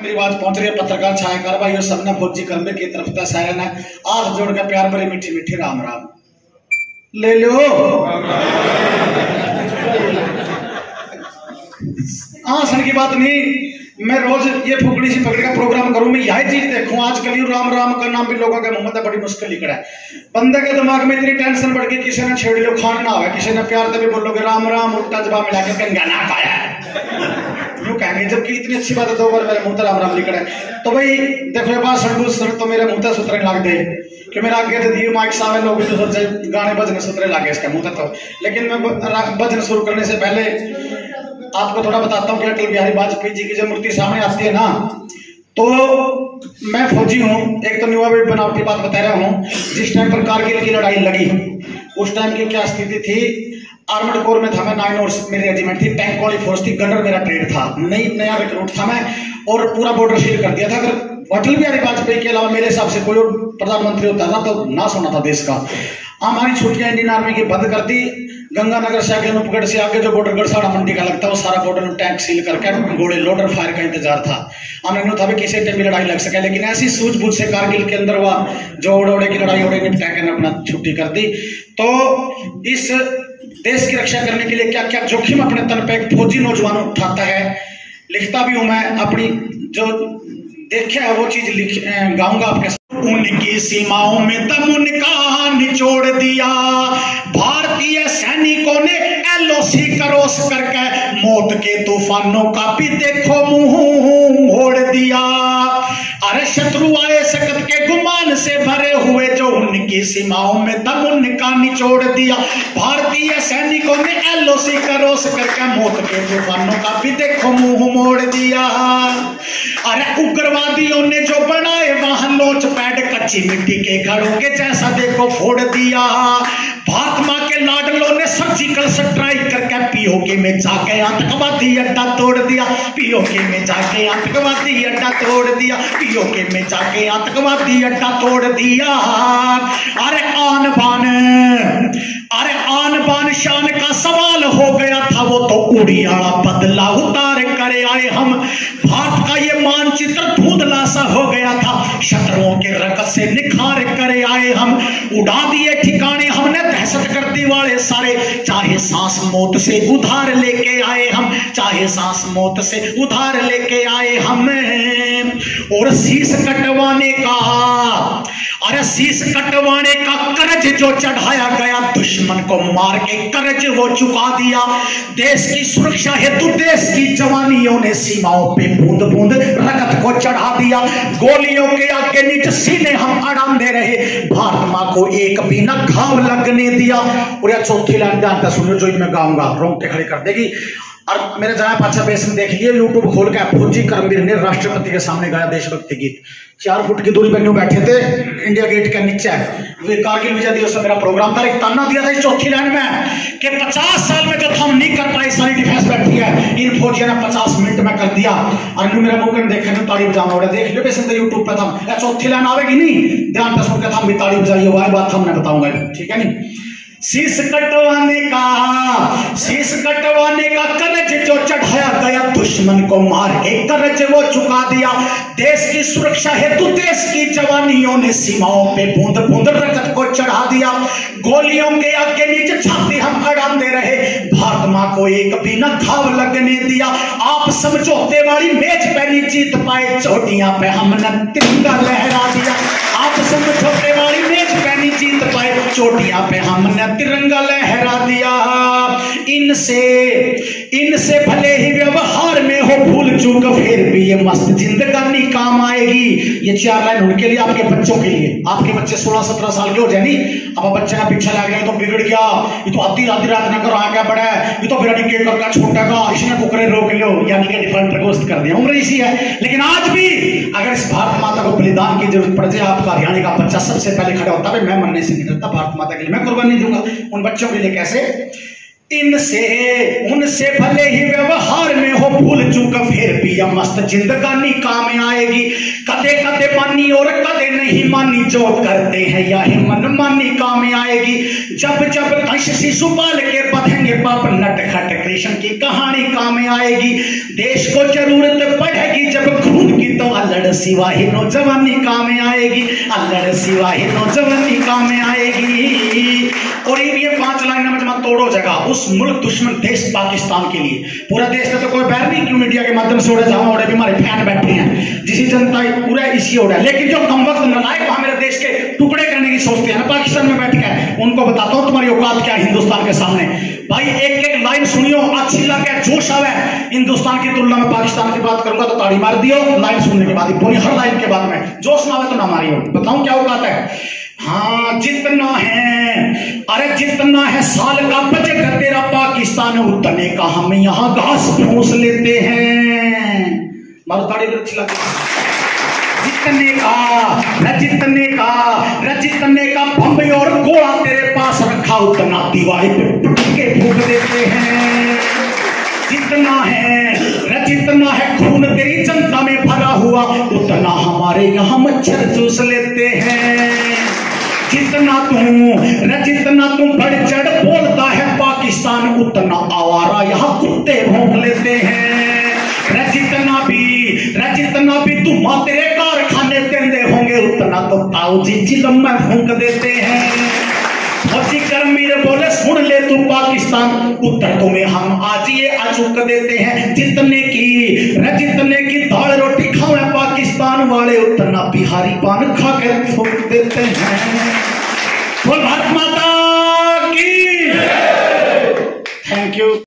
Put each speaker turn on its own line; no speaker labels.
मेरी बात पहुंच रही है पत्रकार छायाकार भाइयों सबने फौजी कर्मे की तरफ था सारे ने हाथ जोड़ के प्यार भरे मीठी मीठी राम राम ले लो। आसन की बात नहीं, मैं रोज ये फुकड़ी सी पकड़ का प्रोग्राम करूं, मैं यही चीज देखूं। आजकल राम राम का नाम भी लोगों के मुंह में बड़ी मुश्किल निकला है। बंदे के दिमाग में इतनी टेंशन बढ़ गई, किसी ने छेड़ लो खाना ना हो, किसी ने प्यार से भी बोलोगे राम राम उल्टा जवाब मिला के गंगाना पाया यूं कहेंगे, जबकि इतनी अच्छी बात है। 2 बार मेरे मुंह से राम राम निकला है तो भाई देखो ये बात संडूसर तो मेरे मुंह से सुतरे लग दे कि मेरा आगे तो दिए माइक सामने लोग तो सोचे गाने बजने सुतरे लगे इसके मुंह तो। लेकिन मैं भजन शुरू करने से पहले आपको थोड़ा बताता हूँ कि अटल बिहारी वाजपेयी जी की जब मूर्ति सामने आती है ना तो मैं फौजी हूँ। एक तो न्यूआ बनाव की बात बता रहा हूँ। जिस टाइम पर कारगिल की लड़ाई लगी उस टाइम की क्या स्थिति थी, आर्मड कोर में था मैं, 9 और मेरी रेजिमेंट थी, टैंक वाली फोर्स थी, गनर मेरा ट्रेड था, नया रिक्रूट था मैं और पूरा बॉर्डर सील कर दिया था। अगर अटल बिहारी वाजपेयी के अलावा मेरे हिसाब से कोई और प्रधानमंत्री होता था तो नाश होना था देश का। हमारी छुट्टियां इंडियन आर्मी की बंद कर दी। गंगानगर से आगे नुपगढ़ से आगे जो बॉर्डर गढ़साड़ा मंडी का लगता है वो सारा बॉर्डर टैंक सील करके गोले लोडर फायर का इंतजार था। हमें नहीं था भी किसी टाइम लड़ाई लग सके, लेकिन ऐसी सूझबूझ से कारगिल के अंदर हुआ जो ओड़े की लड़ाई ओड़े निपटा के अपना छुट्टी कर दी। तो इस देश की रक्षा करने के लिए क्या क्या जोखिम अपने तन पे एक फौजी नौजवान उठाता है, लिखता भी हूं मैं। अपनी जो देखा है वो चीज गाऊंगा आपके। उनकी सीमाओं में दम उनका निचोड़ दिया, भारतीय सैनिकों ने एलओसी क्रॉस करके मौत के तूफानों का भी देखो मुंह मोड़ दिया। अरे शत्रु आए सकत के गुमान से भरे हुए जो उनकी सीमाओं में दम उनका निचोड़ दिया, भारतीय सैनिकों ने एलओसी क्रॉस करके मौत के तूफानों का भी देखो मुंह मोड़ दिया। अरे उग्रवादियों ने जो बनाए वहां लोच पैड कच्ची मिट्टी के घरों के जैसा देखो फोड़ दिया। भाकमा के लाडलों ने सर्जिकल स्ट्राइक करके पीओके में जाके आतंकवादी अड्डा तोड़ दिया, पीओके में जाके आतंकवादी अड्डा तोड़ दिया, पीओके में जाके आतंकवादी अड्डा तोड़ दिया। अरे आन बान शान का सवाल हो गया था वो तो उड़ियाला बदला उतार करे आए हम। भारत का ये मानचित्र धुंधला सा हो गया था, शत्रुओं के रकत से निखार करे आए हम। उड़ा दिए ठिकाने हमने दहशतगर्दी वाले सारे, चाहे सांस मौत से उधार लेके आए हम, चाहे सांस मौत से उधार लेके आए हम। और शीश कटवाने का, अरे शीश कटवाने का कर्ज जो चढ़ाया गया दुश्मन को मार के कर्ज वो चुका दिया। देश की सुरक्षा हेतु देश की जवानियों ने सीमाओं पे बूंद बूंद रगत को चढ़ा दिया। गोलियों के आगे नीचे सीने हम अड़ाम दे रहे, भारत मां को एक भी न घाव लगने दिया। और यह चौथी लाइन जानता सुनो जो मैं गाऊंगा रोंगटे खड़े कर देगी। और मेरे जहां पाछा बेस में देख लिए यूट्यूब खोल के फौजी कर्मवीर ने राष्ट्रपति के सामने गाया देशभक्ति गीत। 4 फुट की दूरी पर न्यू बैठे थे इंडिया गेट के नीचे, कारगिल विजय दिवस से मेरा प्रोग्राम था। एक ताना दिया था इस चौथी लाइन में कि 50 साल में जो हम नहीं कर पाए सारी डिफेंस बैठी है, इन फौजियों ने 50 मिनट में कर दिया। और मेरा मुंह देखे तो ताली बजाना देख लो बेस यूट्यूब पे था। चौथी लाइन आवेगी नहीं, ध्यान से सुन के हम भी ताली बजाइए, वही बात हमने बताऊंगा, ठीक है नहीं। शीश कटवाने का कर्ज जो चढ़ाया गया दुश्मन को मार के कर्ज वो चुका दिया। देश की सुरक्षा हेतु देश की जवानियों ने सीमाओं पे बूंद बूंद रगत को चढ़ा दिया। गोलियों के आगे नीचे छाती हम अड़ाम दे रहे, भारत मां को एक भी न घाव लगने दिया। आप समझौते वाली मेज पे नहीं जीत पाए, चोटियां पे हमने तिरंगा लहरा दिया। आप समझौते वाली मेज पे नहीं जीत पाए, चोटियां पे हमने तिरंगा लहरा दिया। इनसे भले ही व्यवहार में हो भूल चूक फिर भी ये मस्त जिंदगानी काम आएगी। ये 4 लाइन उनके लिए, आपके बच्चों के लिए। आपके बच्चे 16-17 साल के हो जाए नहीं, अब बच्चे ना पीछे लग गए तो बिगड़ गया, ये तो आधी रात ना करो आगे बढ़ा है, ये तो बिरानी के करका छोटेगा, इसने कुकरे रोक लो, यानी कि डिफरेंट गोश्त कर दिया। उम्र इसी है, लेकिन आज भी अगर इस भारत माता को बलिदान की जरूरत पड़ जाए, आपका हरियाणा का बच्चा सबसे पहले खड़ा होता है, मैं मरने से नहीं डरता, भारत माता के लिए मैं कुर्बानी दूंगा। उन बच्चों के लिए कैसे? उनसे भले ही व्यवहार में हो भूल चूक फिर भी यह मस्त जिंदगानी काम आएगी। कदे कदे मानी और कदे नहीं मानी, जो करते हैं यही मन मानी काम आएगी। जब जब कंस शिशु पाल के बधेंगे पाप, नटखट कृष्ण की कहानी काम आएगी। देश को जरूरत पड़ेगी जब खून की अल्लड़ सिवाही नौजवानी काम में आएगी, अल्लड़ सिवाही नौजवानी काम में आएगी। और ये 5 लाइन में जमा तोड़ो जगह उस मुल्क दुश्मन देश पाकिस्तान के लिए। पूरा देश में तो कोई बैर नहीं, क्यों मीडिया के माध्यम से उड़े जावा उड़े भी हमारे फैन बैठे हैं, जिसी जनता पूरा इसी उड़ा। लेकिन जो कम वक्त नालायक वहां मेरे देश के टुकड़े करने की सोचते हैं ना पाकिस्तान में बैठ कर, उनको बताता हूं तुम्हारी औकात क्या है हिंदुस्तान के सामने। भाई एक एक लाइन सुनियो, अच्छी लगे, जोश आवे। हिंदुस्तान की तुलना में पाकिस्तान की बात करूंगा तो ताड़ी मार दियो लाइन सुनने के बाद, पूरी हर लाइन के बाद में जोश ना आवे तो ना मारियो। बताऊं क्या औकात है। हाँ जितना है, अरे जितना है साल का बजट तेरा पाकिस्तान उतने का हम यहाँ घास फूस लेते हैं। मारो ताड़ी अच्छी लगती। जितने का बम्बई और गोला तेरे पास रखा उतना दीवारी पे पटके फूक देते हैं। जितना है खून तेरी जनता में भरा हुआ उतना हमारे यहाँ मच्छर चूस लेते हैं। जितना तुम बढ़ चढ़ बोलता है पाकिस्तान उतना आवारा यहाँ कुत्ते भौंक लेते हैं। जितना भी तुम तेरे कारखाने तेंदे होंगे उतना तो ताऊ जी चिलम में फूंक देते हैं। मीर बोले सुन ले तू पाकिस्तान उत्तर तुम्हें हम आज ये अचूक देते हैं। जितने की दाल रोटी खावे पाकिस्तान वाले उतना बिहारी पान खा के फूंक देते हैं। बोल भारत माता की। Thank you.